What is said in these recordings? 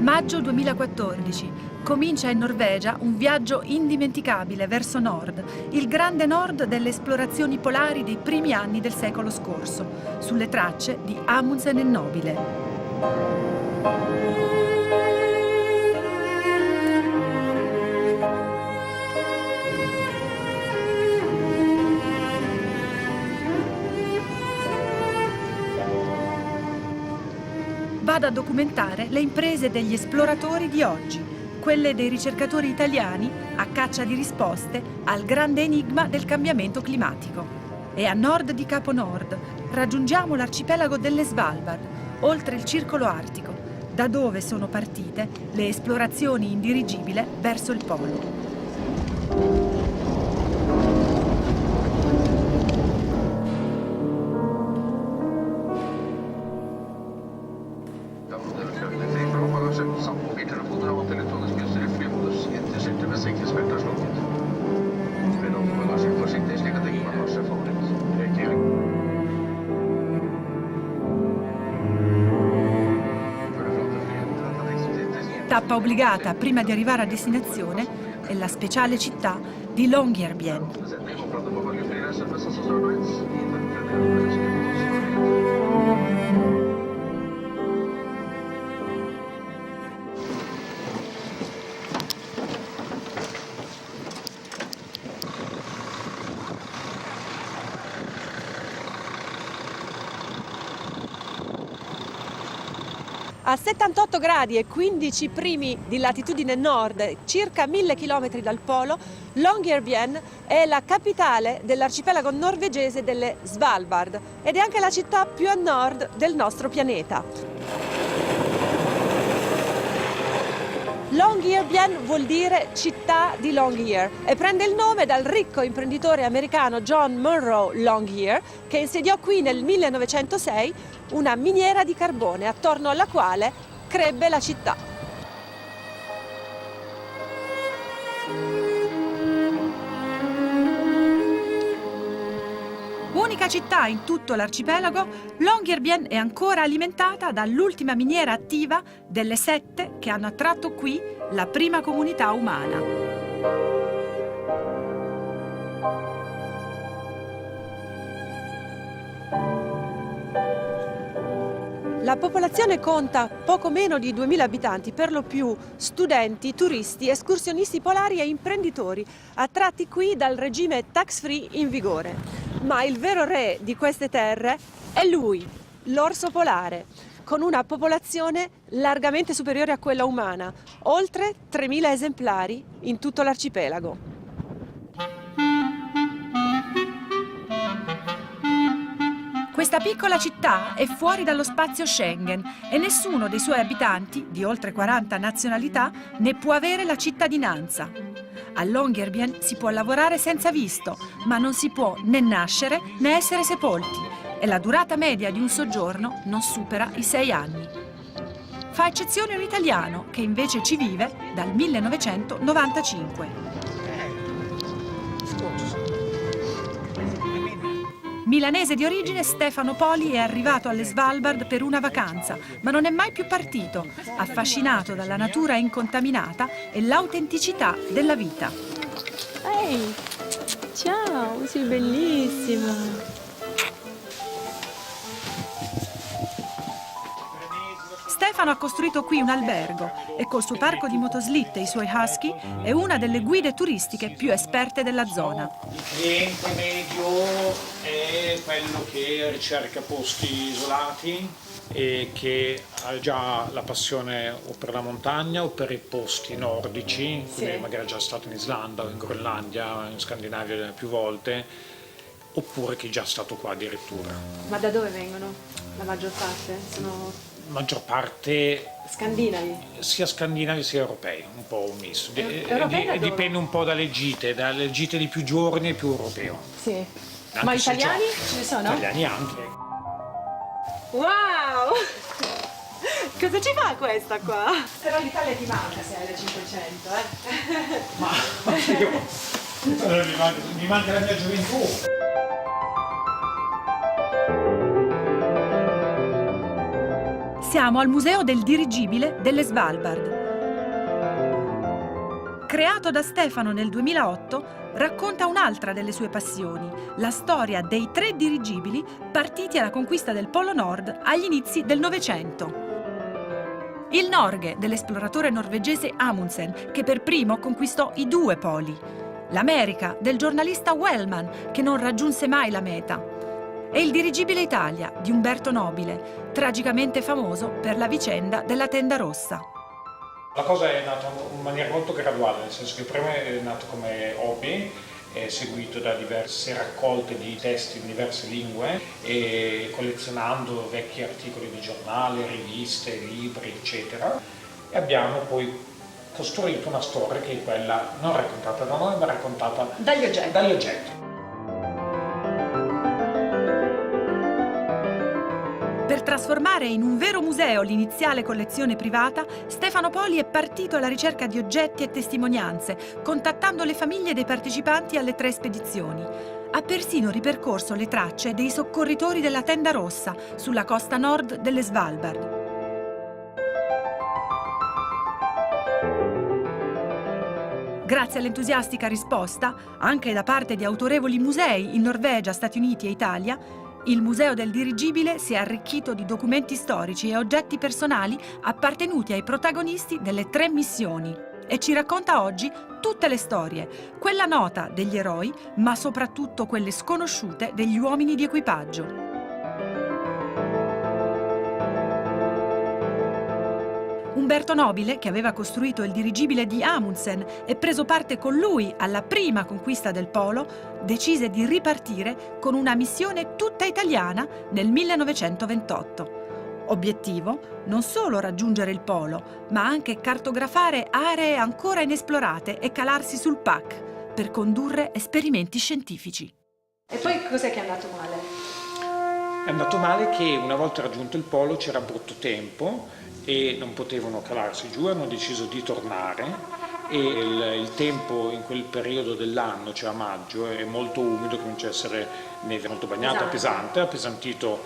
Maggio 2014. Comincia in Norvegia un viaggio indimenticabile verso nord, il grande nord delle esplorazioni polari dei primi anni del secolo scorso, sulle tracce di Amundsen e Nobile. Vado a documentare le imprese degli esploratori di oggi, quelle dei ricercatori italiani a caccia di risposte al grande enigma del cambiamento climatico. E a nord di Capo Nord raggiungiamo l'arcipelago delle Svalbard, oltre il circolo artico, da dove sono partite le esplorazioni in dirigibile verso il polo. Tappa obbligata prima di arrivare a destinazione è la speciale città di Longyearbyen. A 78 gradi e 15 primi di latitudine nord, circa 1000 km dal polo, Longyearbyen è la capitale dell'arcipelago norvegese delle Svalbard ed è anche la città più a nord del nostro pianeta. Longyearbyen vuol dire città di Longyear e prende il nome dal ricco imprenditore americano John Munro Longyear, che insediò qui nel 1906 una miniera di carbone attorno alla quale crebbe la città. Unica città in tutto l'arcipelago, Longyearbyen è ancora alimentata dall'ultima miniera attiva delle 7 che hanno attratto qui la prima comunità umana. La popolazione conta poco meno di 2000 abitanti, per lo più studenti, turisti, escursionisti polari e imprenditori, attratti qui dal regime tax-free in vigore. Ma il vero re di queste terre è lui, l'orso polare, con una popolazione largamente superiore a quella umana, oltre 3000 esemplari in tutto l'arcipelago. Questa piccola città è fuori dallo spazio Schengen e nessuno dei suoi abitanti, di oltre 40 nazionalità, ne può avere la cittadinanza. A Longyearbyen si può lavorare senza visto, ma non si può né nascere né essere sepolti e la durata media di un soggiorno non supera i 6 anni. Fa eccezione un italiano che invece ci vive dal 1995. Milanese di origine, Stefano Poli è arrivato alle Svalbard per una vacanza, ma non è mai più partito, affascinato dalla natura incontaminata e l'autenticità della vita. Ehi, ciao, sei bellissima! Stefano ha costruito qui un albergo e col suo parco di motoslitte e i suoi husky è una delle guide turistiche più esperte della zona. Il cliente medio è quello che ricerca posti isolati e che ha già la passione o per la montagna o per i posti nordici, quindi magari è già stato in Islanda o in Groenlandia, in Scandinavia più volte, oppure chi è già stato qua addirittura. Ma da dove vengono la maggior parte? Sono Maggior parte scandinavi? Sia scandinavi sia europei, un po' un misto. Dipende un po' dalle gite di più giorni e più europeo. Sì. Anche Ma italiani ce ne sono? Italiani anche. Wow! Cosa ci fa questa qua? Però l'Italia ti manca se hai le 500, Ma mi manca la mia gioventù. Siamo al Museo del Dirigibile delle Svalbard. Creato da Stefano nel 2008, racconta un'altra delle sue passioni, la storia dei 3 dirigibili partiti alla conquista del Polo Nord agli inizi del Novecento. Il Norge dell'esploratore norvegese Amundsen, che per primo conquistò i 2 poli. L'America del giornalista Wellman, che non raggiunse mai la meta. E il dirigibile Italia di Umberto Nobile, tragicamente famoso per la vicenda della tenda rossa. La cosa è nata in maniera molto graduale, nel senso che prima è nato come hobby, è seguito da diverse raccolte di testi in diverse lingue e collezionando vecchi articoli di giornale, riviste, libri, eccetera. E abbiamo poi costruito una storia che è quella non raccontata da noi, ma raccontata Dagli oggetti. Per trasformare in un vero museo l'iniziale collezione privata, Stefano Poli è partito alla ricerca di oggetti e testimonianze, contattando le famiglie dei partecipanti alle 3 spedizioni. Ha persino ripercorso le tracce dei soccorritori della tenda rossa sulla costa nord delle Svalbard. Grazie all'entusiastica risposta, anche da parte di autorevoli musei in Norvegia, Stati Uniti e Italia, il Museo del Dirigibile si è arricchito di documenti storici e oggetti personali appartenuti ai protagonisti delle 3 missioni e ci racconta oggi tutte le storie, quella nota degli eroi, ma soprattutto quelle sconosciute degli uomini di equipaggio. Umberto Nobile, che aveva costruito il dirigibile di Amundsen e preso parte con lui alla prima conquista del Polo, decise di ripartire con una missione tutta italiana nel 1928. Obiettivo: non solo raggiungere il Polo, ma anche cartografare aree ancora inesplorate e calarsi sul PAC per condurre esperimenti scientifici. E poi cos'è che è andato male? È andato male che una volta raggiunto il Polo c'era brutto tempo e non potevano calarsi giù, hanno deciso di tornare e il tempo in quel periodo dell'anno, cioè a maggio, è molto umido, comincia a essere neve molto bagnata, pesante, ha appesantito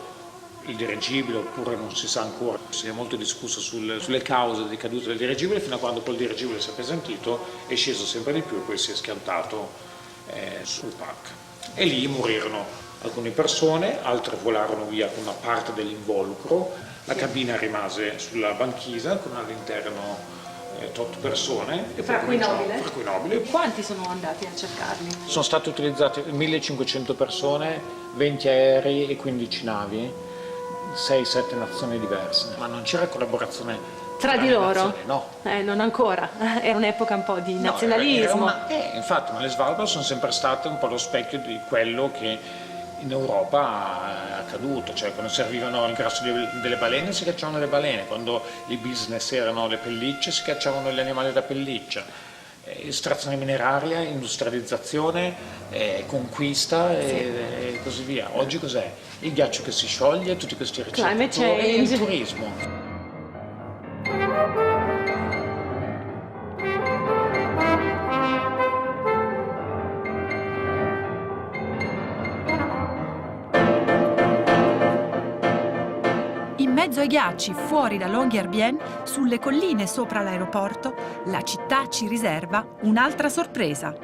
il dirigibile, oppure non si sa ancora, si è molto discusso sulle cause di caduta del dirigibile, fino a quando poi il dirigibile si è appesantito, è sceso sempre di più e poi si è schiantato sul PAC. E lì morirono alcune persone, altre volarono via con una parte dell'involucro. La cabina rimase sulla banchisa con all'interno 8 persone. E Fra cui Nobile. Quanti sono andati a cercarli? Sono state utilizzate 1500 persone, 20 aerei e 15 navi, 6-7 nazioni diverse. Ma non c'era collaborazione Tra di loro? No. Non ancora. Era un'epoca un po' di nazionalismo. Infatti, ma le Svalbard sono sempre state un po' lo specchio di quello che in Europa è accaduto, cioè quando servivano il grasso delle balene si cacciavano le balene, quando il business erano le pellicce si cacciavano gli animali da pelliccia, estrazione mineraria, industrializzazione, conquista e così via. Oggi cos'è? Il ghiaccio che si scioglie, tutti questi ricercatori e il turismo. In mezzo ai ghiacci, fuori da Longyearbyen, sulle colline sopra l'aeroporto, la città ci riserva un'altra sorpresa.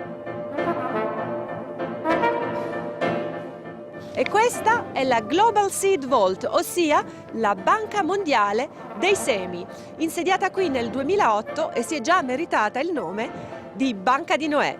E questa è la Global Seed Vault, ossia la Banca Mondiale dei Semi, insediata qui nel 2008 e si è già meritata il nome di Banca di Noè.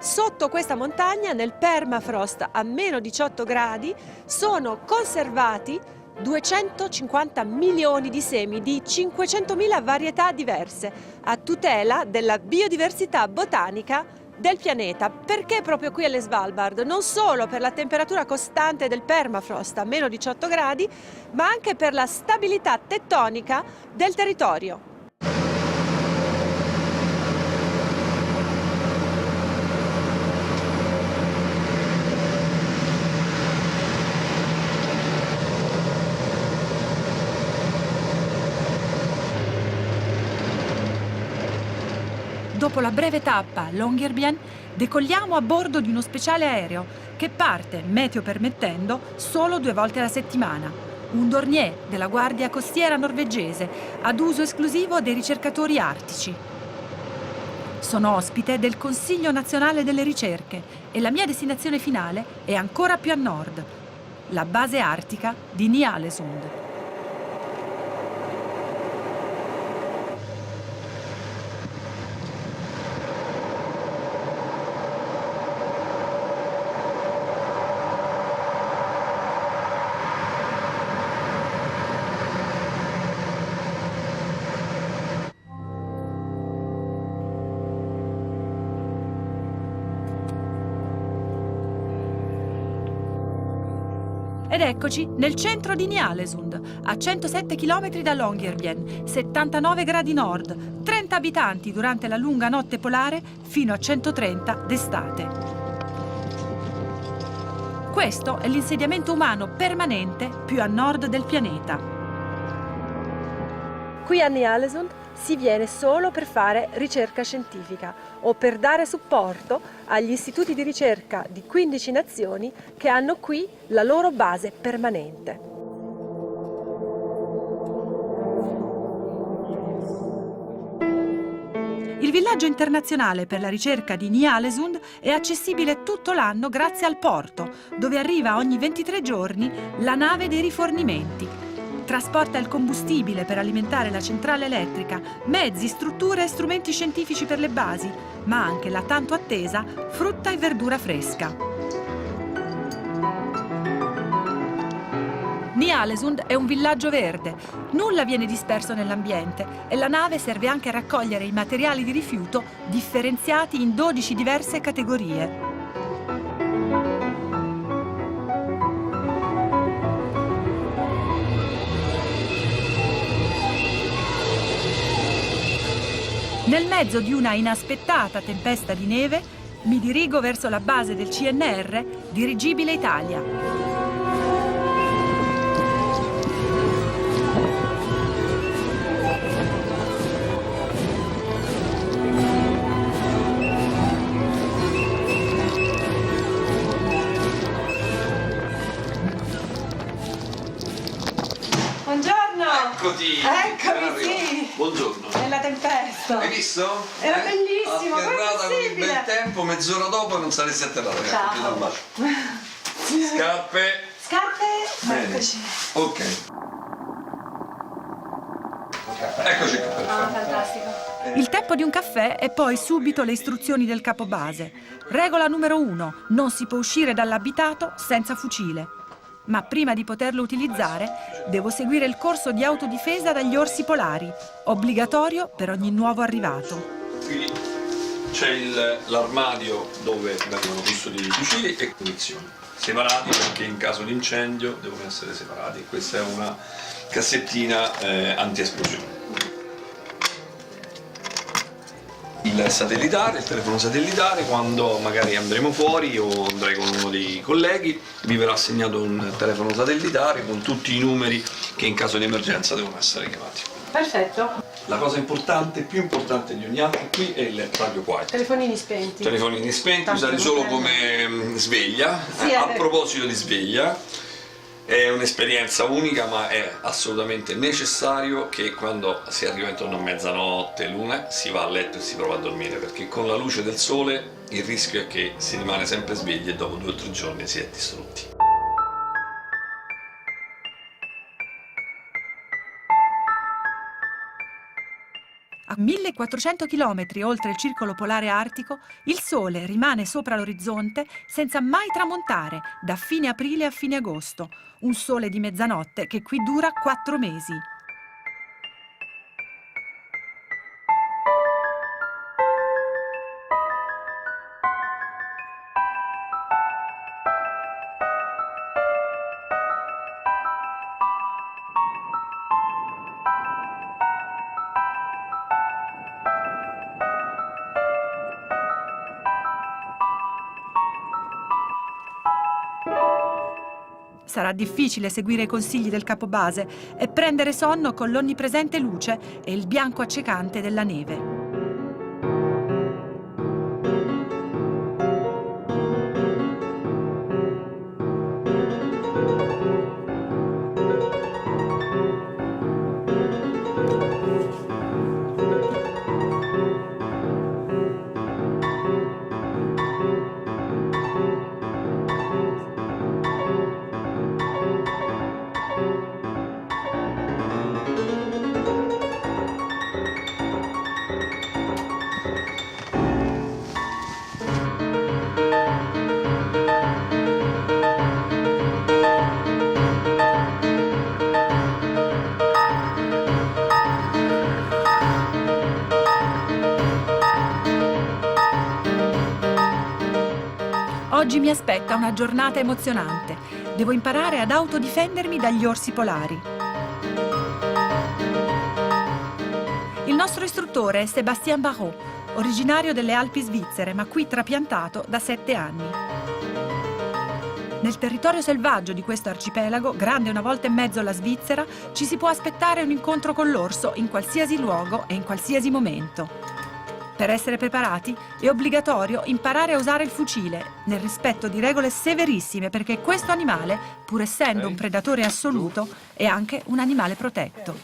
Sotto questa montagna, nel permafrost a meno 18 gradi, sono conservati 250 milioni di semi di 500.000 varietà diverse, a tutela della biodiversità botanica del pianeta. Perché proprio qui alle Svalbard? Non solo per la temperatura costante del permafrost a meno 18 gradi, ma anche per la stabilità tettonica del territorio. Dopo la breve tappa a Longyearbyen, decolliamo a bordo di uno speciale aereo che parte, meteo permettendo, solo 2 volte alla settimana. un dornier della Guardia Costiera norvegese, ad uso esclusivo dei ricercatori artici. Sono ospite del Consiglio Nazionale delle Ricerche e la mia destinazione finale è ancora più a nord, la base artica di Ny-Ålesund. Ed eccoci nel centro di Ny-Ålesund, a 107 km da Longyearbyen, 79 gradi nord, 30 abitanti durante la lunga notte polare fino a 130 d'estate. Questo è l'insediamento umano permanente più a nord del pianeta. Qui a Ny-Ålesund si viene solo per fare ricerca scientifica o per dare supporto agli istituti di ricerca di 15 nazioni che hanno qui la loro base permanente. Il villaggio internazionale per la ricerca di Ny-Ålesund è accessibile tutto l'anno grazie al porto, dove arriva ogni 23 giorni la nave dei rifornimenti. Trasporta il combustibile per alimentare la centrale elettrica, mezzi, strutture e strumenti scientifici per le basi, ma anche la tanto attesa frutta e verdura fresca. Ny-Ålesund è un villaggio verde, nulla viene disperso nell'ambiente e la nave serve anche a raccogliere i materiali di rifiuto differenziati in 12 diverse categorie. Nel mezzo di una inaspettata tempesta di neve, mi dirigo verso la base del CNR Dirigibile Italia. Buongiorno! Eccoti! Eccomi, sì! Buongiorno! Nella tempesta! Hai visto? Era bellissimo, Atterrata con il possibile? bel tempo, mezz'ora dopo non saresti atterrata. Ciao. Scarpe! Scarpe? Bene. Eccoci! Ok. Eccoci qua, perfetto. Fantastico! Il tempo di un caffè e poi subito le istruzioni del capobase. Regola numero 1: non si può uscire dall'abitato senza fucile. Ma prima di poterlo utilizzare, devo seguire il corso di autodifesa dagli orsi polari, obbligatorio per ogni nuovo arrivato. Qui c'è l'armadio dove vengono custoditi i fucili e munizioni. Separati perché in caso di incendio devono essere separati. Questa è una cassettina anti-esplosione. Il satellitare, il telefono satellitare, quando magari andremo fuori o andrei con uno dei colleghi, vi verrà assegnato un telefono satellitare con tutti i numeri che in caso di emergenza devono essere chiamati. Perfetto! La cosa importante, più importante di ogni altro qui è il radio quiet. Telefonini spenti. Telefonini spenti, Tanto usati non solo prendo. come sveglia. Sì, A proposito di sveglia, è un'esperienza unica, ma è assolutamente necessario che quando si arriva intorno a mezzanotte, l'una, si va a letto e si prova a dormire, perché con la luce del sole il rischio è che si rimane sempre svegli e dopo 2 o 3 giorni si è distrutti. A 1400 km oltre il circolo polare artico, il sole rimane sopra l'orizzonte senza mai tramontare da fine aprile a fine agosto. Un sole di mezzanotte che qui dura 4 mesi. Sarà difficile seguire i consigli del capobase e prendere sonno con l'onnipresente luce e il bianco accecante della neve. Oggi mi aspetta una giornata emozionante. Devo imparare ad autodifendermi dagli orsi polari. Il nostro istruttore è Sébastien Barrault, originario delle Alpi svizzere, ma qui trapiantato da 7 anni. Nel territorio selvaggio di questo arcipelago, grande una volta e mezzo la Svizzera, ci si può aspettare un incontro con l'orso in qualsiasi luogo e in qualsiasi momento. Per essere preparati è obbligatorio imparare a usare il fucile, nel rispetto di regole severissime, perché questo animale, pur essendo un predatore assoluto, è anche un animale protetto.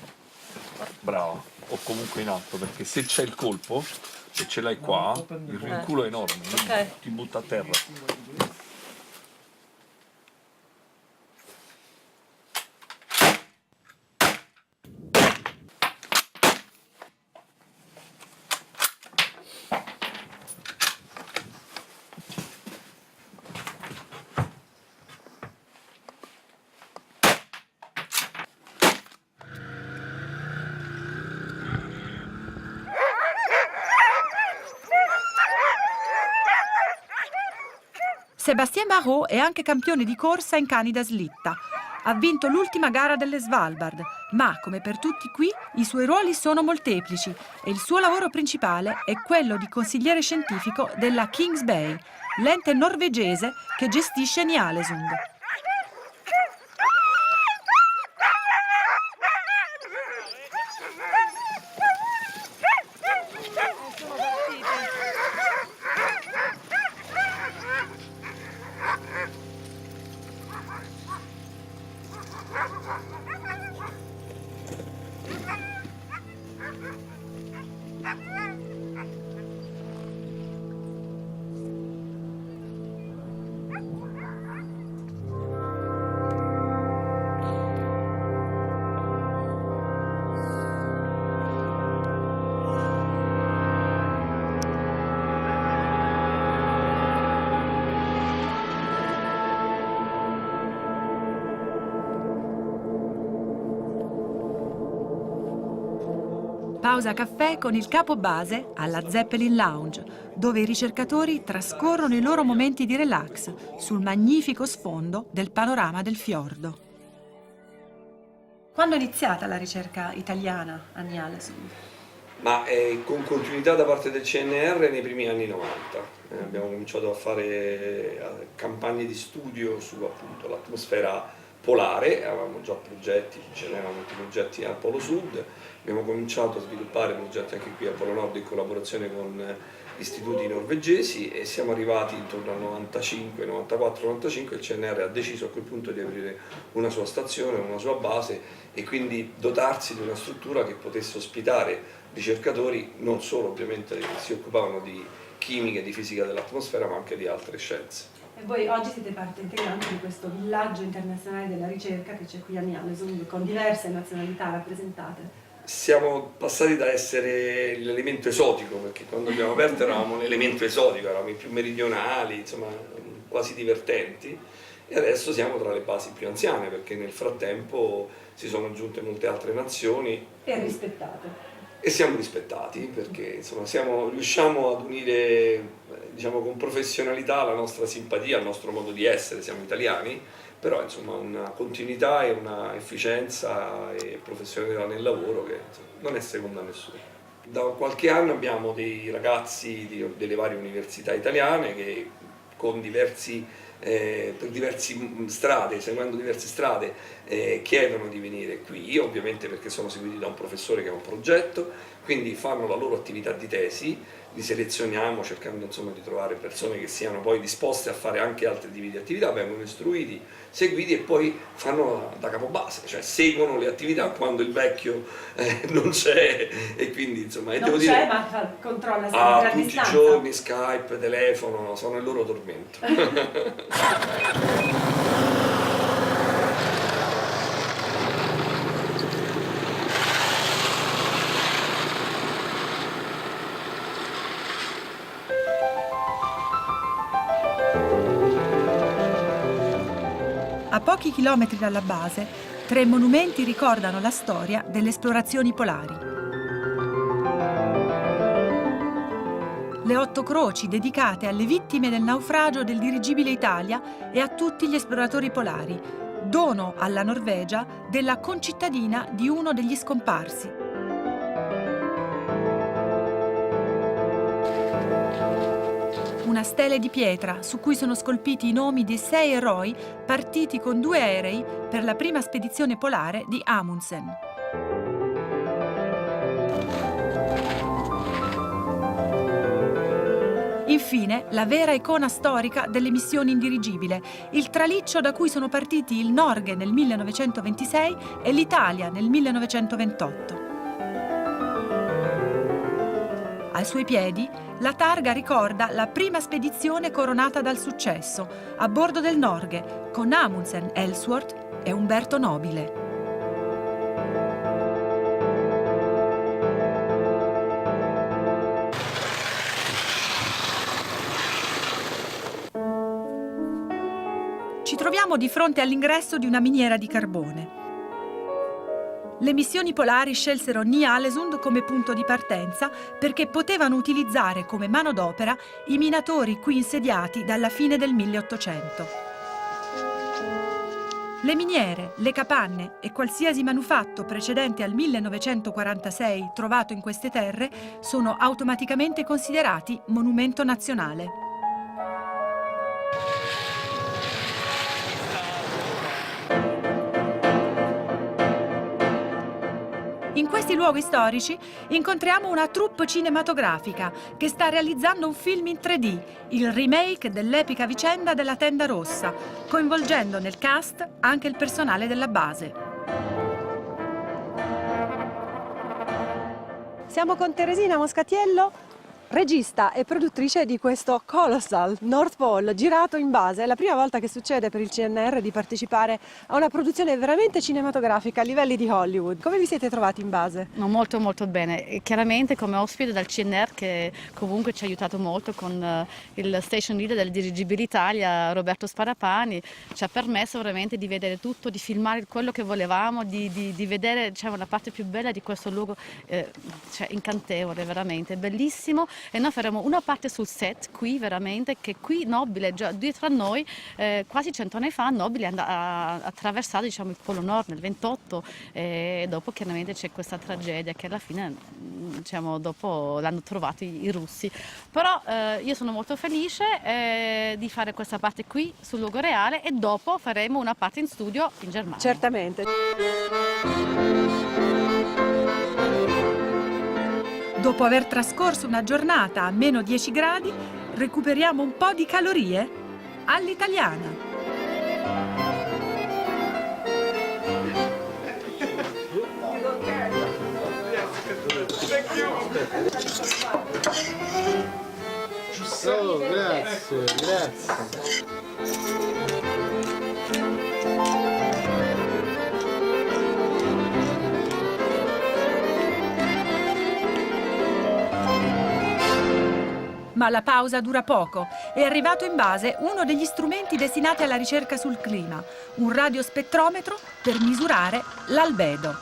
Bravo, o comunque in alto, perché se c'è il colpo, se ce l'hai qua, il rinculo è enorme, ti butta a terra. Sébastien Barrault è anche campione di corsa in cani da slitta. Ha vinto l'ultima gara delle Svalbard, ma, come per tutti qui, i suoi ruoli sono molteplici e il suo lavoro principale è quello di consigliere scientifico della Kings Bay, l'ente norvegese che gestisce Ny-Ålesund. Pausa caffè con il capo base alla Zeppelin Lounge, dove i ricercatori trascorrono i loro momenti di relax sul magnifico sfondo del panorama del fiordo. Quando è iniziata la ricerca italiana a Ny-Ålesund? Ma con continuità da parte del CNR nei primi anni 90. Abbiamo cominciato a fare campagne di studio su appunto l'atmosfera polare, avevamo già progetti, ce n'erano molti progetti al Polo Sud, abbiamo cominciato a sviluppare progetti anche qui al Polo Nord in collaborazione con istituti norvegesi e siamo arrivati intorno al 95, 94, 95, il CNR ha deciso a quel punto di aprire una sua stazione, una sua base e quindi dotarsi di una struttura che potesse ospitare ricercatori non solo ovviamente che si occupavano di chimica e di fisica dell'atmosfera ma anche di altre scienze. E voi oggi siete parte integrante di questo villaggio internazionale della ricerca che c'è qui a Ny-Ålesund con diverse nazionalità rappresentate. Siamo passati da essere l'elemento esotico, perché quando abbiamo aperto eravamo un elemento esotico, eravamo i più meridionali, insomma quasi divertenti, e adesso siamo tra le basi più anziane, perché nel frattempo si sono aggiunte molte altre nazioni. E rispettate. E siamo rispettati, perché insomma riusciamo ad unire diciamo, con professionalità la nostra simpatia, il nostro modo di essere, siamo italiani, però insomma una continuità e una efficienza e professionalità nel lavoro che insomma, non è seconda a nessuno. Da qualche anno abbiamo dei ragazzi delle varie università italiane che con per diverse strade, seguendo diverse strade, chiedono di venire qui, ovviamente perché sono seguiti da un professore che ha un progetto, quindi fanno la loro attività di tesi, li selezioniamo cercando insomma di trovare persone che siano poi disposte a fare anche altri tipi di attività, vengono istruiti, seguiti e poi fanno da capobase, cioè seguono le attività quando il vecchio non c'è e quindi insomma... Non devo c'è dire, ma controlla sempre a tutti distanza. i giorni, Skype, telefono, sono il loro tormento. A pochi chilometri dalla base, 3 monumenti ricordano la storia delle esplorazioni polari. le 8 croci dedicate alle vittime del naufragio del dirigibile Italia e a tutti gli esploratori polari, dono alla Norvegia della concittadina di uno degli scomparsi. Una stele di pietra su cui sono scolpiti i nomi dei 6 eroi partiti con 2 aerei per la prima spedizione polare di Amundsen. Infine, la vera icona storica delle missioni in dirigibile, il traliccio da cui sono partiti il Norge nel 1926 e l'Italia nel 1928. Ai suoi piedi, la targa ricorda la prima spedizione coronata dal successo, a bordo del Norge, con Amundsen, Ellsworth e Umberto Nobile. Ci troviamo di fronte all'ingresso di una miniera di carbone. Le missioni polari scelsero Ny-Ålesund come punto di partenza perché potevano utilizzare come manodopera i minatori qui insediati dalla fine del 1800. Le miniere, le capanne e qualsiasi manufatto precedente al 1946 trovato in queste terre sono automaticamente considerati monumento nazionale. In questi luoghi storici incontriamo una troupe cinematografica che sta realizzando un film in 3D, il remake dell'epica vicenda della Tenda Rossa, coinvolgendo nel cast anche il personale della base. Siamo con Teresina Moscatiello, regista e produttrice di questo Colossal North Pole girato in base. È la prima volta che succede per il CNR di partecipare a una produzione veramente cinematografica a livelli di Hollywood. Come vi siete trovati in base? No, molto molto bene, e chiaramente come ospite dal CNR che comunque ci ha aiutato molto con il station leader del Dirigibile Italia, Roberto Sparapani, ci ha permesso veramente di vedere tutto, di filmare quello che volevamo, di vedere, diciamo, la parte più bella di questo luogo, cioè incantevole, veramente bellissimo. E noi faremo una parte sul set qui, veramente, che qui Nobile, già dietro a noi, quasi 100 anni fa, Nobile ha attraversato, diciamo, il Polo Nord nel 28, e dopo chiaramente c'è questa tragedia che alla fine, diciamo, dopo l'hanno trovato i russi. Però io sono molto felice di fare questa parte qui sul luogo reale e dopo faremo una parte in studio in Germania. Certamente. Dopo aver trascorso una giornata a meno 10 gradi, recuperiamo un po' di calorie all'italiana. Oh, grazie, grazie. Ma la pausa dura poco. È arrivato in base uno degli strumenti destinati alla ricerca sul clima, un radiospettrometro per misurare l'albedo.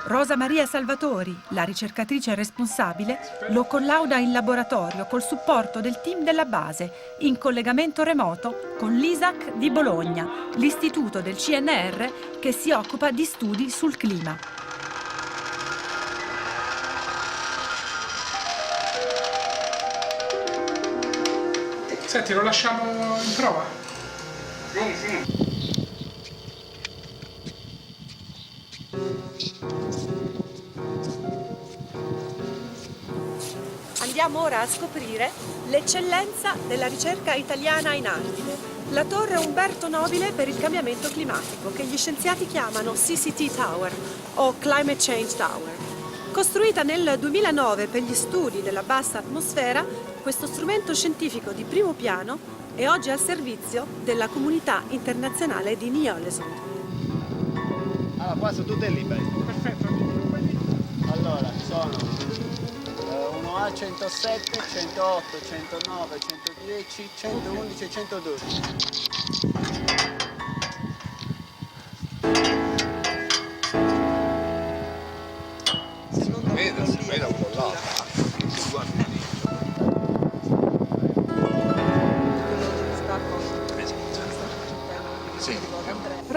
Rosa Maria Salvatori, la ricercatrice responsabile, lo collauda in laboratorio col supporto del team della base, in collegamento remoto con l'ISAC di Bologna, l'istituto del CNR che si occupa di studi sul clima. Senti, lo lasciamo in prova? Sì, sì. Andiamo ora a scoprire l'eccellenza della ricerca italiana in Artide, la torre Umberto Nobile per il cambiamento climatico, che gli scienziati chiamano CCT Tower o Climate Change Tower. Costruita nel 2009 per gli studi della bassa atmosfera, questo strumento scientifico di primo piano è oggi al servizio della comunità internazionale di Ny-Ålesund. Allora, qua sono tutte libere. Perfetto. Allora, sono 1A 107, 108, 109, 110, 111 e 112. Si vede un po' là.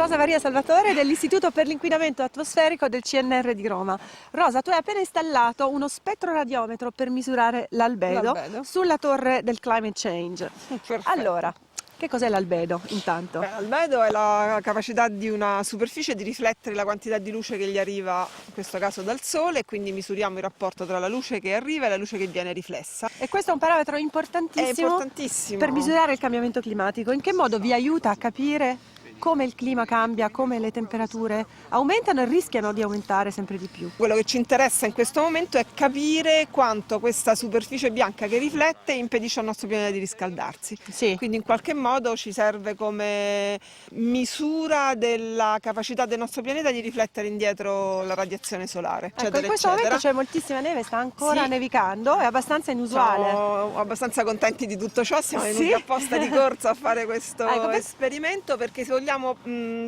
Rosa Maria Salvatore dell'Istituto per l'inquinamento atmosferico del CNR di Roma. Rosa, tu hai appena installato uno spettroradiometro per misurare l'albedo sulla torre del climate change. Perfetto. Allora, che cos'è l'albedo intanto? L'albedo è la capacità di una superficie di riflettere la quantità di luce che gli arriva, in questo caso dal sole, e quindi misuriamo il rapporto tra la luce che arriva e la luce che viene riflessa. E questo è un parametro È importantissimo importantissimo per misurare il cambiamento climatico. In che modo vi aiuta a capire come il clima cambia, come le temperature aumentano e rischiano di aumentare sempre di più? Quello che ci interessa in questo momento è capire quanto questa superficie bianca che riflette impedisce al nostro pianeta di riscaldarsi. Sì. Quindi in qualche modo ci serve come misura della capacità del nostro pianeta di riflettere indietro la radiazione solare, Ecco, eccetera, in questo eccetera. momento c'è moltissima neve, sta ancora Sì. nevicando, è abbastanza inusuale. Siamo abbastanza contenti di tutto ciò, siamo venuti Sì? apposta di corsa a fare questo Ecco, esperimento perché vogliamo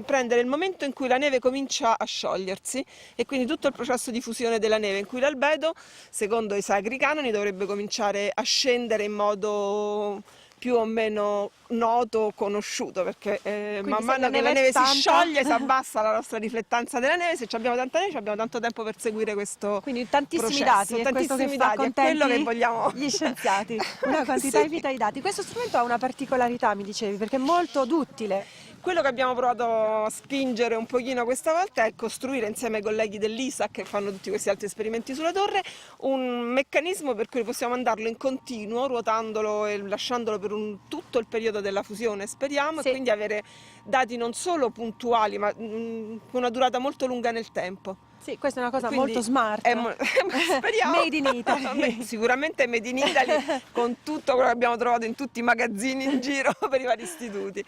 prendere il momento in cui la neve comincia a sciogliersi e quindi tutto il processo di fusione della neve in cui l'albedo, secondo i sacri canoni, dovrebbe cominciare a scendere in modo più o meno noto, conosciuto, perché man mano che la neve si scioglie si abbassa la nostra riflettanza della neve. Se abbiamo tanta neve abbiamo tanto tempo per seguire questo Quindi tantissimi processo. dati, è questo che Tantissimi fa dati, è contenti quello che vogliamo gli scienziati, una quantità Sì. infinita di dati. Questo strumento ha una particolarità, mi dicevi, perché è molto duttile. Quello che abbiamo provato a spingere un pochino questa volta è costruire insieme ai colleghi dell'ISAC che fanno tutti questi altri esperimenti sulla torre un meccanismo per cui possiamo mandarlo in continuo, ruotandolo e lasciandolo per tutto il periodo della fusione, speriamo, Sì. e quindi avere dati non solo puntuali ma con una durata molto lunga nel tempo. Sì, questa è una cosa Quindi molto smart. speriamo. Made in Italy. Sicuramente made in Italy con tutto quello che abbiamo trovato in tutti i magazzini in giro per i vari istituti.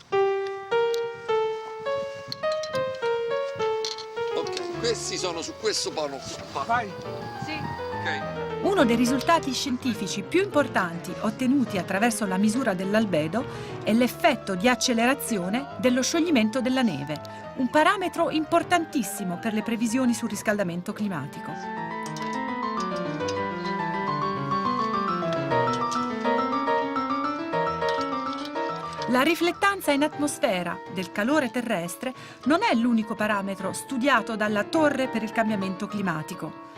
Ok, questi sono su questo palo qua. Vai. Sì. Ok. Uno dei risultati scientifici più importanti ottenuti attraverso la misura dell'albedo è l'effetto di accelerazione dello scioglimento della neve, un parametro importantissimo per le previsioni sul riscaldamento climatico. La riflettanza in atmosfera del calore terrestre non è l'unico parametro studiato dalla Torre per il cambiamento climatico.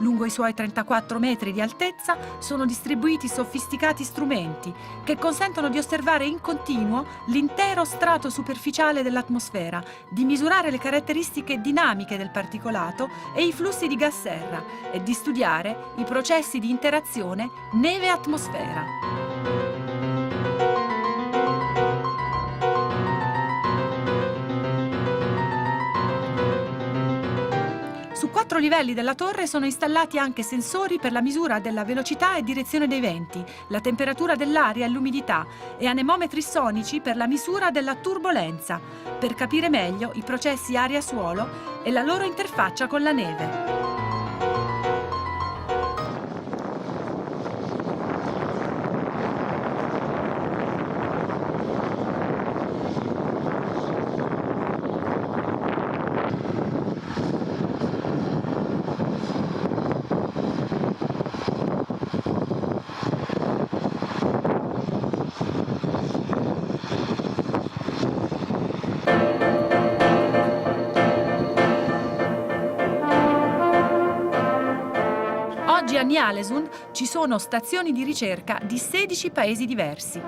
Lungo i suoi 34 metri di altezza sono distribuiti sofisticati strumenti che consentono di osservare in continuo l'intero strato superficiale dell'atmosfera, di misurare le caratteristiche dinamiche del particolato e i flussi di gas serra e di studiare i processi di interazione neve-atmosfera. Su 4 livelli della torre sono installati anche sensori per la misura della velocità e direzione dei venti, la temperatura dell'aria e l'umidità e anemometri sonici per la misura della turbolenza, per capire meglio i processi aria-suolo e la loro interfaccia con la neve. Oggi a Ny-Ålesund ci sono stazioni di ricerca di 16 paesi diversi.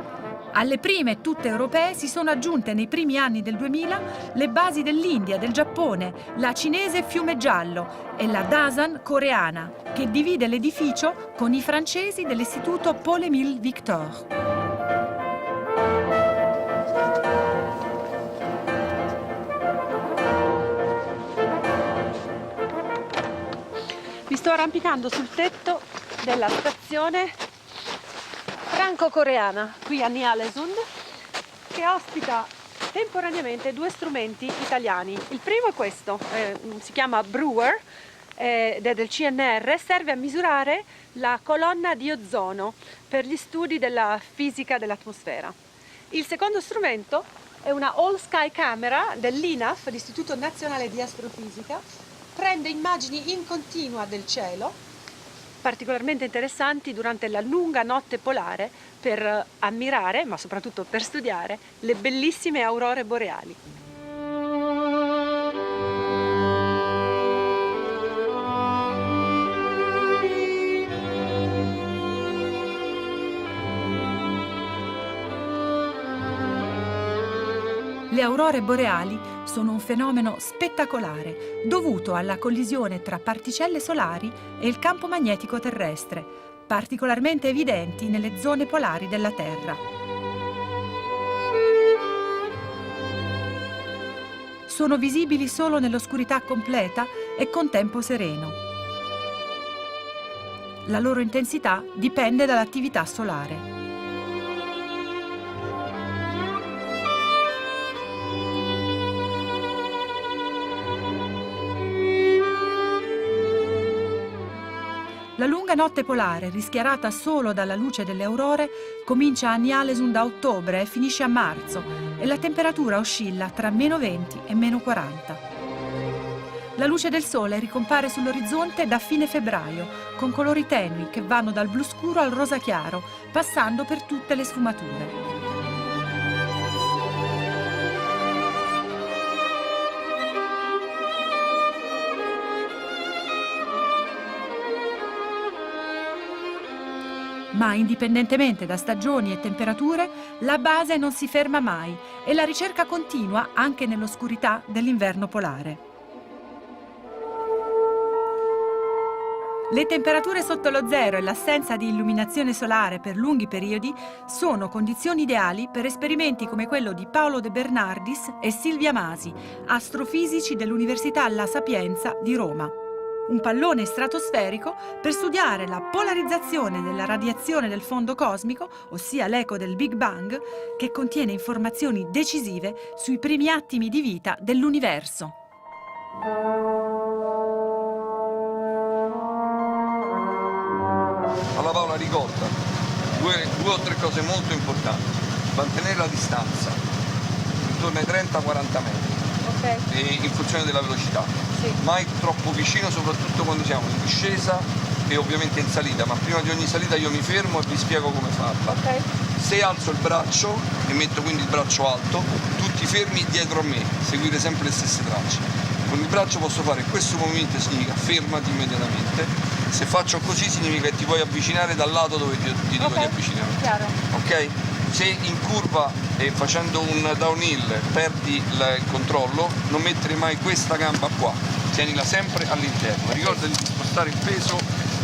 Alle prime, tutte europee, si sono aggiunte nei primi anni del 2000 le basi dell'India, del Giappone, la cinese Fiumegiallo e la Dasan coreana, che divide l'edificio con i francesi dell'istituto Paul-Émile Victor. Mi sto arrampicando sul tetto della stazione franco-coreana qui a Ny-Ålesund, che ospita temporaneamente 2 strumenti italiani. Il primo è questo, si chiama Brewer, ed è del CNR, serve a misurare la colonna di ozono per gli studi della fisica dell'atmosfera. Il secondo strumento è una All Sky Camera dell'INAF, l'Istituto Nazionale di Astrofisica. Prende immagini in continua del cielo, particolarmente interessanti durante la lunga notte polare, per ammirare, ma soprattutto per studiare, le bellissime aurore boreali. Le aurore boreali sono un fenomeno spettacolare dovuto alla collisione tra particelle solari e il campo magnetico terrestre, particolarmente evidenti nelle zone polari della Terra. Sono visibili solo nell'oscurità completa e con tempo sereno. La loro intensità dipende dall'attività solare. La lunga notte polare, rischiarata solo dalla luce delle aurore, comincia a Ny-Ålesund a ottobre e finisce a marzo e la temperatura oscilla tra -20 e -40. La luce del sole ricompare sull'orizzonte da fine febbraio, con colori tenui che vanno dal blu scuro al rosa chiaro, passando per tutte le sfumature. Ma indipendentemente da stagioni e temperature, la base non si ferma mai e la ricerca continua anche nell'oscurità dell'inverno polare. Le temperature sotto lo zero e l'assenza di illuminazione solare per lunghi periodi sono condizioni ideali per esperimenti come quello di Paolo De Bernardis e Silvia Masi, astrofisici dell'Università La Sapienza di Roma. Un pallone stratosferico per studiare la polarizzazione della radiazione del fondo cosmico, ossia l'eco del Big Bang, che contiene informazioni decisive sui primi attimi di vita dell'universo. Allora Paola, ricorda due o tre cose molto importanti: mantenere la distanza intorno ai 30-40 metri, e in funzione della velocità, mai troppo vicino, soprattutto quando siamo in discesa e ovviamente in salita, ma prima di ogni salita io mi fermo e vi spiego come farla. Se alzo il braccio e metto quindi il braccio alto, tutti fermi dietro a me, seguire sempre le stesse tracce. Con il braccio posso fare questo movimento, significa fermati immediatamente. Se faccio così significa che ti puoi avvicinare dal lato dove ti dico di avvicinarti. Ok? Se in curva e facendo un downhill perdi il controllo, non mettere mai questa gamba qua, tienila sempre all'interno. Ricordati di spostare il peso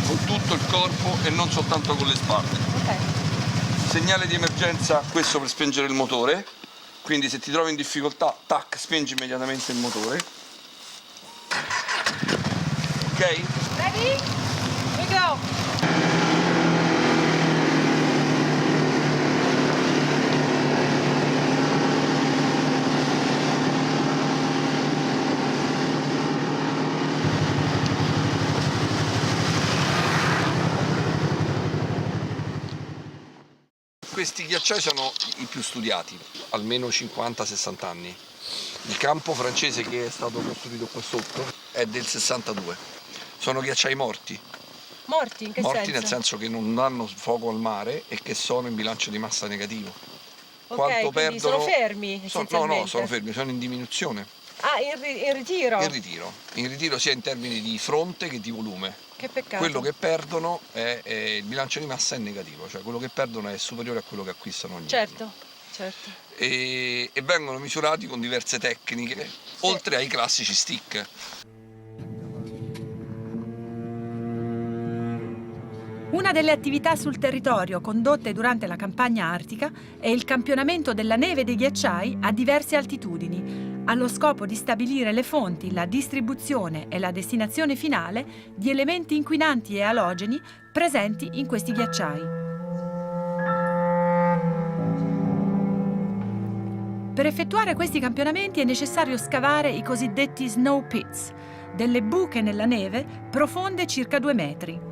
con tutto il corpo e non soltanto con le spalle. Segnale di emergenza, questo per spengere il motore, quindi se ti trovi in difficoltà, tac, spengi immediatamente il motore. Ok? Ready? We go! Questi ghiacciai sono i più studiati, almeno 50-60 anni. Il campo francese che è stato costruito qua sotto è del 62. Sono ghiacciai morti. Morti? In che senso? Morti nel senso che non danno fuoco al mare e che sono in bilancio di massa negativo. Ok, quindi sono fermi essenzialmente? No, sono fermi, sono in diminuzione. Ah, in ritiro? In ritiro sia in termini di fronte che di volume. Che peccato. Quello che perdono è il bilancio di massa è negativo, cioè quello che perdono è superiore a quello che acquistano ogni anno. Certo. E vengono misurati con diverse tecniche, oltre ai classici stick. Una delle attività sul territorio condotte durante la campagna artica è il campionamento della neve dei ghiacciai a diverse altitudini, allo scopo di stabilire le fonti, la distribuzione e la destinazione finale di elementi inquinanti e alogeni presenti in questi ghiacciai. Per effettuare questi campionamenti è necessario scavare i cosiddetti snow pits, delle buche nella neve profonde circa 2 metri.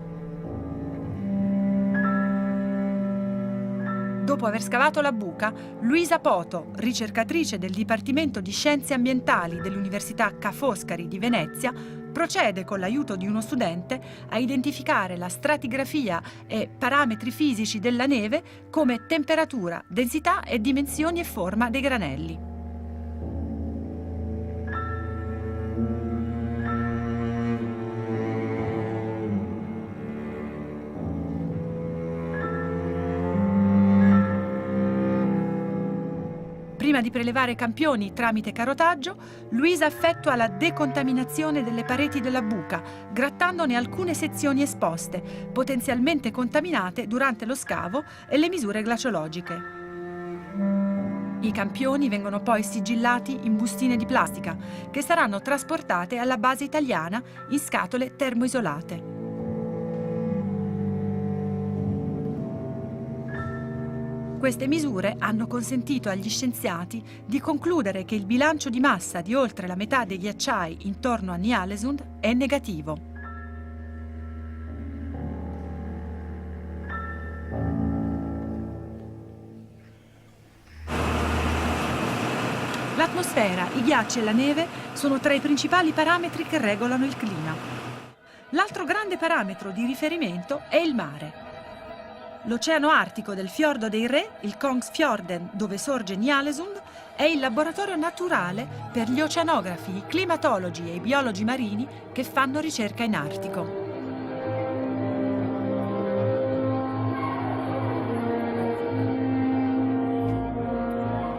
Dopo aver scavato la buca, Luisa Poto, ricercatrice del Dipartimento di Scienze Ambientali dell'Università Ca' Foscari di Venezia, procede con l'aiuto di uno studente a identificare la stratigrafia e parametri fisici della neve come temperatura, densità e dimensioni e forma dei granelli. Prima Prima di prelevare campioni tramite carotaggio, Luisa effettua la decontaminazione delle pareti della buca, grattandone alcune sezioni esposte, potenzialmente contaminate durante lo scavo e le misure glaciologiche. I campioni vengono poi sigillati in bustine di plastica, che saranno trasportate alla base italiana in scatole termoisolate. Queste misure hanno consentito agli scienziati di concludere che il bilancio di massa di oltre la metà dei ghiacciai intorno a Ny-Ålesund è negativo. L'atmosfera, i ghiacci e la neve sono tra i principali parametri che regolano il clima. L'altro grande parametro di riferimento è il mare. L'oceano artico del fiordo dei Re, il Kongsfjorden, dove sorge Ny-Ålesund, è il laboratorio naturale per gli oceanografi, i climatologi e i biologi marini che fanno ricerca in Artico.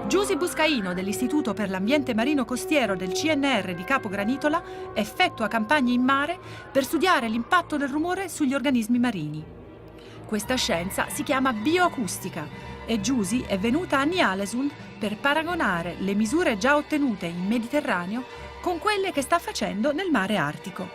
Giusy Buscaino dell'Istituto per l'Ambiente Marino Costiero del CNR di Capo Granitola effettua campagne in mare per studiare l'impatto del rumore sugli organismi marini. Questa scienza si chiama bioacustica e Giusy è venuta a Ny-Ålesund per paragonare le misure già ottenute in Mediterraneo con quelle che sta facendo nel mare Artico.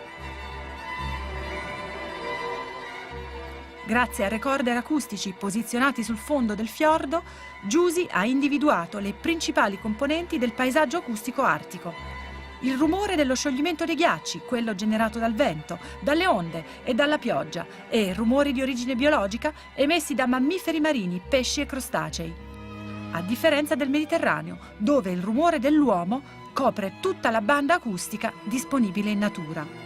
Grazie a recorder acustici posizionati sul fondo del fiordo, Giusy ha individuato le principali componenti del paesaggio acustico artico. Il rumore dello scioglimento dei ghiacci, quello generato dal vento, dalle onde e dalla pioggia, e rumori di origine biologica emessi da mammiferi marini, pesci e crostacei. A differenza del Mediterraneo, dove il rumore dell'uomo copre tutta la banda acustica disponibile in natura.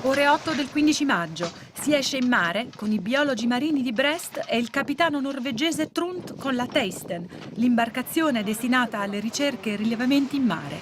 Ore 8 del 15 maggio. Si esce in mare con i biologi marini di Brest e il capitano norvegese Trunt con la Theisten, l'imbarcazione destinata alle ricerche e rilevamenti in mare.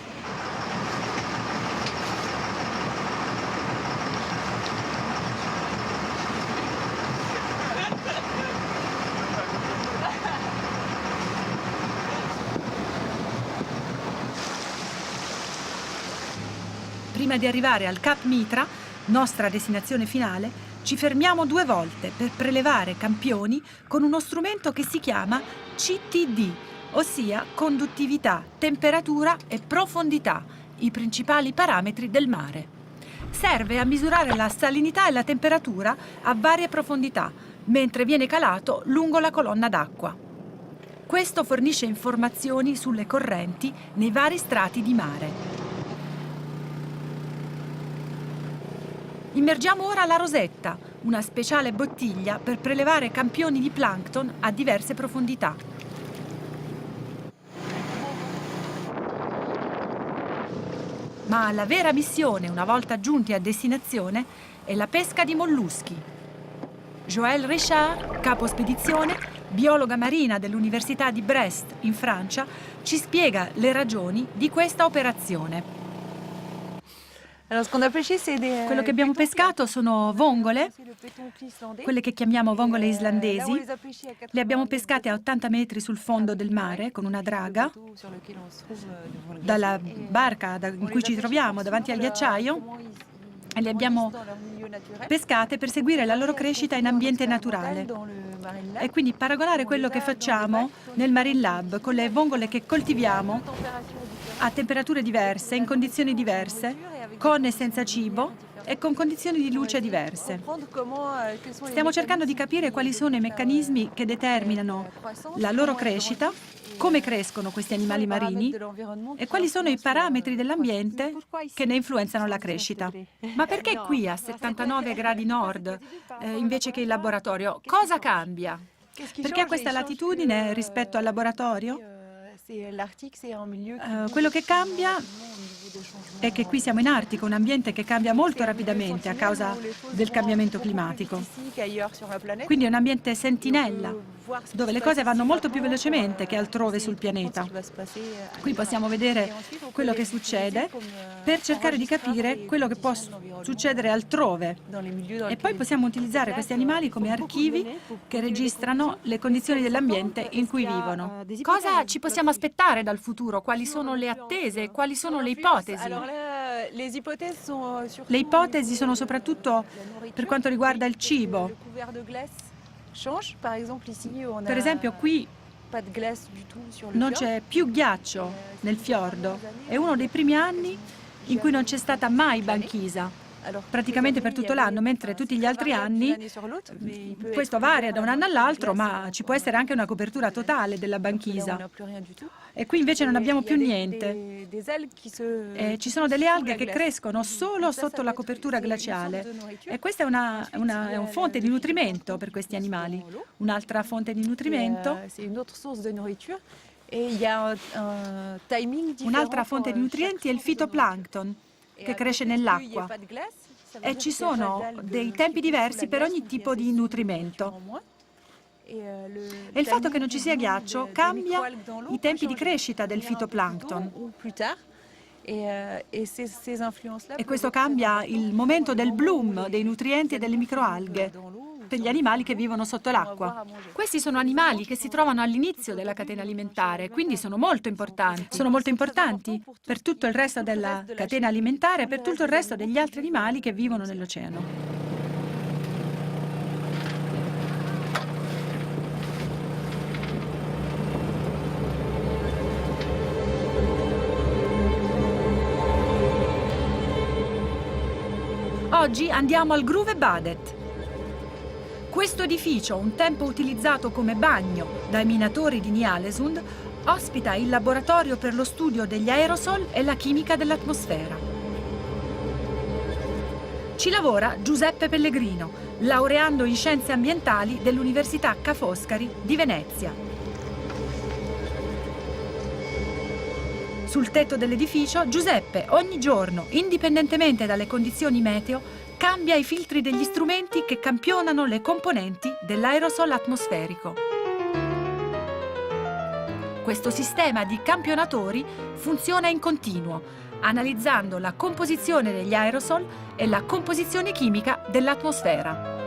Prima di arrivare al Cap Mitra, nostra destinazione finale, ci fermiamo 2 volte per prelevare campioni con uno strumento che si chiama CTD, ossia conduttività, temperatura e profondità, i principali parametri del mare. Serve a misurare la salinità e la temperatura a varie profondità, mentre viene calato lungo la colonna d'acqua. Questo fornisce informazioni sulle correnti nei vari strati di mare. Immergiamo ora la rosetta, una speciale bottiglia per prelevare campioni di plancton a diverse profondità. Ma la vera missione, una volta giunti a destinazione, è la pesca di molluschi. Joëlle Richard, capo spedizione, biologa marina dell'Università di Brest, in Francia, ci spiega le ragioni di questa operazione. Quello che abbiamo pescato sono vongole, quelle che chiamiamo vongole islandesi. Le abbiamo pescate a 80 metri sul fondo del mare con una draga. Dalla barca in cui ci troviamo davanti al ghiacciaio, e le abbiamo pescate per seguire la loro crescita in ambiente naturale. E quindi paragonare quello che facciamo nel Marine Lab con le vongole che coltiviamo a temperature diverse, in condizioni diverse, con e senza cibo e con condizioni di luce diverse. Stiamo cercando di capire quali sono i meccanismi che determinano la loro crescita, come crescono questi animali marini e quali sono i parametri dell'ambiente che ne influenzano la crescita. Ma perché qui a 79 gradi nord invece che in laboratorio? Cosa cambia? Perché a questa latitudine rispetto al laboratorio? Quello che cambia è che qui siamo in Artico, un ambiente che cambia molto rapidamente a causa del cambiamento climatico. Quindi è un ambiente sentinella, dove le cose vanno molto più velocemente che altrove sul pianeta. Qui possiamo vedere quello che succede per cercare di capire quello che può succedere altrove. E poi possiamo utilizzare questi animali come archivi che registrano le condizioni dell'ambiente in cui vivono. Cosa ci possiamo aspettare dal futuro? Quali sono le attese? Quali sono le ipotesi? Le ipotesi sono soprattutto per quanto riguarda il cibo. Per esempio qui non c'è più ghiaccio nel fiordo. È uno dei primi anni in cui non c'è stata mai banchisa, praticamente per tutto l'anno, mentre tutti gli altri anni, questo varia da un anno all'altro, ma ci può essere anche una copertura totale della banchisa. E qui invece non abbiamo più niente. Ci sono delle alghe che crescono solo sotto la copertura glaciale. E questa è una fonte di nutrimento per questi animali. Un'altra fonte di nutrimento. Un'altra fonte di nutrienti è il fitoplancton, che cresce nell'acqua. E ci sono dei tempi diversi per ogni tipo di nutrimento. E il fatto che non ci sia ghiaccio cambia i tempi di crescita del fitoplancton. E questo cambia il momento del bloom dei nutrienti e delle microalghe per gli animali che vivono sotto l'acqua. Questi sono animali che si trovano all'inizio della catena alimentare, quindi sono molto importanti. Sono molto importanti per tutto il resto della catena alimentare e per tutto il resto degli altri animali che vivono nell'oceano. Oggi andiamo al Gruve Badet. Questo edificio, un tempo utilizzato come bagno dai minatori di Ny-Ålesund, ospita il laboratorio per lo studio degli aerosol e la chimica dell'atmosfera. Ci lavora Giuseppe Pellegrino, laureando in scienze ambientali dell'Università Ca' Foscari di Venezia. Sul tetto dell'edificio, Giuseppe ogni giorno, indipendentemente dalle condizioni meteo, cambia i filtri degli strumenti che campionano le componenti dell'aerosol atmosferico. Questo sistema di campionatori funziona in continuo, analizzando la composizione degli aerosol e la composizione chimica dell'atmosfera.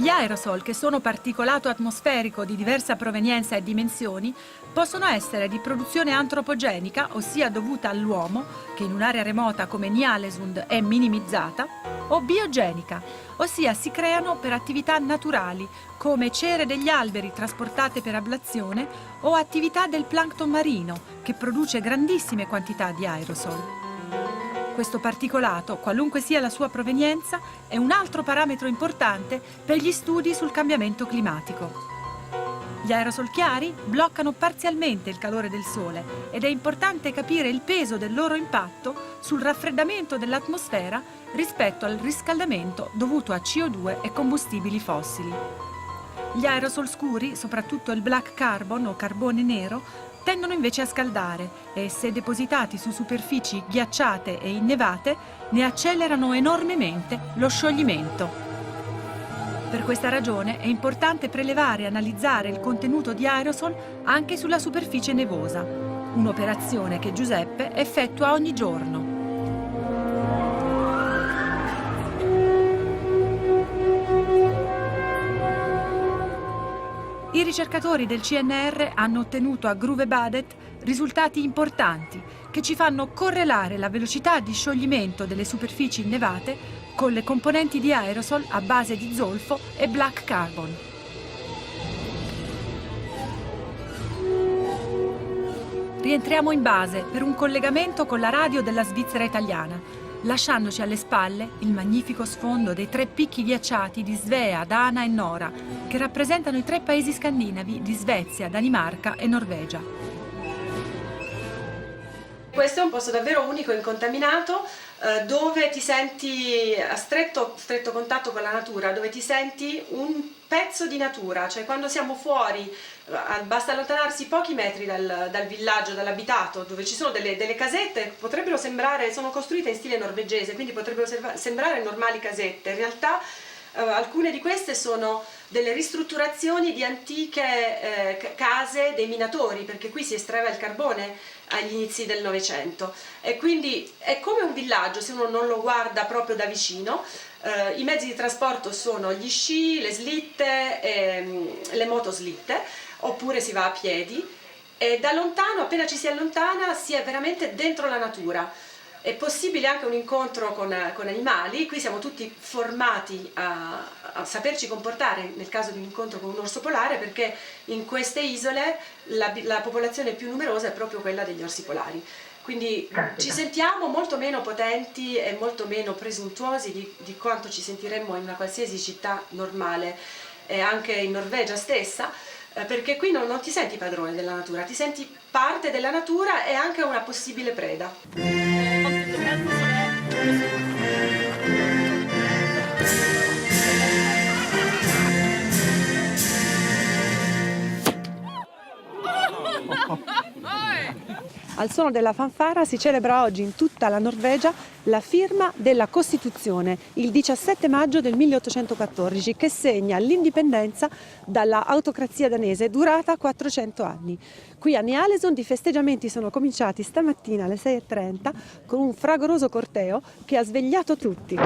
Gli aerosol, che sono particolato atmosferico di diversa provenienza e dimensioni, possono essere di produzione antropogenica, ossia dovuta all'uomo, che in un'area remota come Ny-Ålesund è minimizzata, o biogenica, ossia si creano per attività naturali, come cere degli alberi trasportate per ablazione o attività del plancton marino, che produce grandissime quantità di aerosol. Questo particolato, qualunque sia la sua provenienza, è un altro parametro importante per gli studi sul cambiamento climatico. Gli aerosol chiari bloccano parzialmente il calore del Sole ed è importante capire il peso del loro impatto sul raffreddamento dell'atmosfera rispetto al riscaldamento dovuto a CO2 e combustibili fossili. Gli aerosol scuri, soprattutto il black carbon o carbone nero, tendono invece a scaldare e, se depositati su superfici ghiacciate e innevate, ne accelerano enormemente lo scioglimento. Per questa ragione è importante prelevare e analizzare il contenuto di aerosol anche sulla superficie nevosa, un'operazione che Giuseppe effettua ogni giorno. I ricercatori del CNR hanno ottenuto a Gruve Badet risultati importanti che ci fanno correlare la velocità di scioglimento delle superfici innevate con le componenti di aerosol a base di zolfo e black carbon. Rientriamo in base per un collegamento con la radio della Svizzera italiana, lasciandoci alle spalle il magnifico sfondo dei 3 picchi ghiacciati di Svea, Dana e Nora, che rappresentano i 3 paesi scandinavi di Svezia, Danimarca e Norvegia. Questo è un posto davvero unico, incontaminato, dove ti senti a stretto contatto con la natura, dove ti senti un pezzo di natura, cioè quando siamo fuori basta allontanarsi pochi metri dal villaggio, dall'abitato, dove ci sono delle casette, potrebbero sembrare, sono costruite in stile norvegese, quindi potrebbero sembrare normali casette, in realtà alcune di queste sono delle ristrutturazioni di antiche case dei minatori, perché qui si estraeva il carbone agli inizi del Novecento e quindi è come un villaggio se uno non lo guarda proprio da vicino. I mezzi di trasporto sono gli sci, le slitte, le motoslitte, oppure si va a piedi e da lontano, appena ci si allontana, si è veramente dentro la natura. È possibile anche un incontro con animali, qui siamo tutti formati a saperci comportare nel caso di un incontro con un orso polare, perché in queste isole la popolazione più numerosa è proprio quella degli orsi polari. Quindi ci sentiamo molto meno potenti e molto meno presuntuosi di quanto ci sentiremmo in una qualsiasi città normale, e anche in Norvegia stessa, perché qui non ti senti padrone della natura, ti senti parte della natura e anche una possibile preda. Al suono della fanfara si celebra oggi in tutta la Norvegia la firma della Costituzione, il 17 maggio del 1814, che segna l'indipendenza dalla autocrazia danese durata 400 anni. Qui a Ny-Ålesund i festeggiamenti sono cominciati stamattina alle 6:30 con un fragoroso corteo che ha svegliato tutti.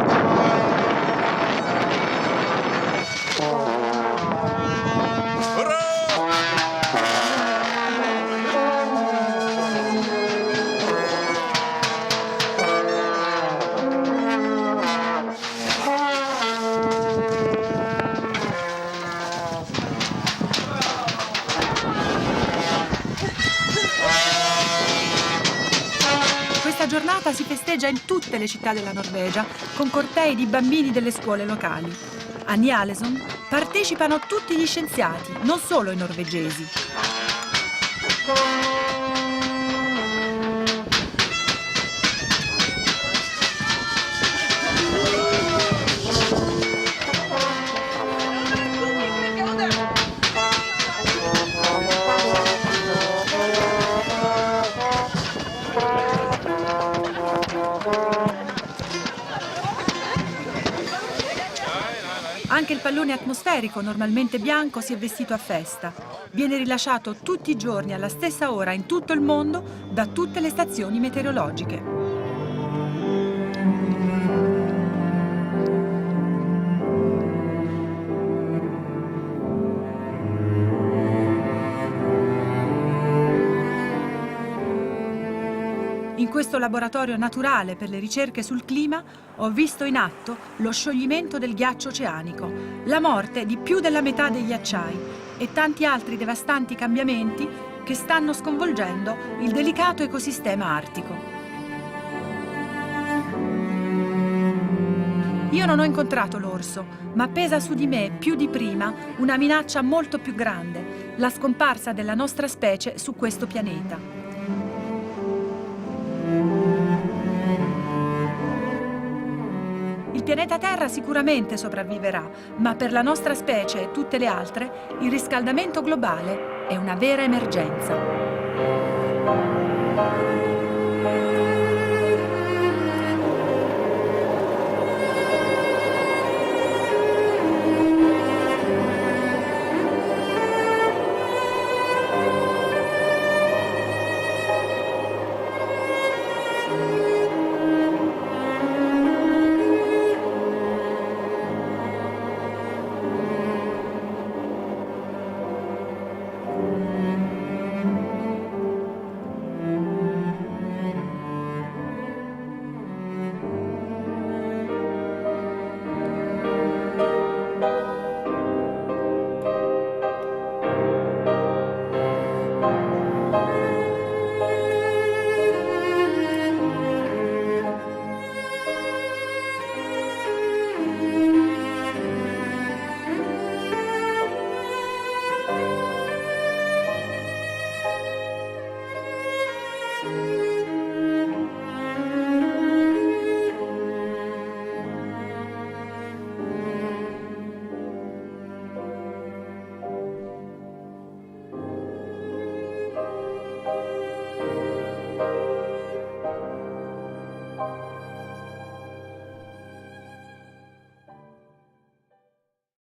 Questa giornata si festeggia in tutte le città della Norvegia con cortei di bambini delle scuole locali. A Ny-Ålesund partecipano tutti gli scienziati, non solo i norvegesi. Anche il pallone atmosferico, normalmente bianco, si è vestito a festa. Viene rilasciato tutti i giorni alla stessa ora in tutto il mondo da tutte le stazioni meteorologiche. In questo laboratorio naturale per le ricerche sul clima ho visto in atto lo scioglimento del ghiaccio oceanico, la morte di più della metà degli ghiacciai e tanti altri devastanti cambiamenti che stanno sconvolgendo il delicato ecosistema artico. Io non ho incontrato l'orso, ma pesa su di me più di prima una minaccia molto più grande, la scomparsa della nostra specie su questo pianeta. Il pianeta Terra sicuramente sopravviverà, ma per la nostra specie e tutte le altre il riscaldamento globale è una vera emergenza.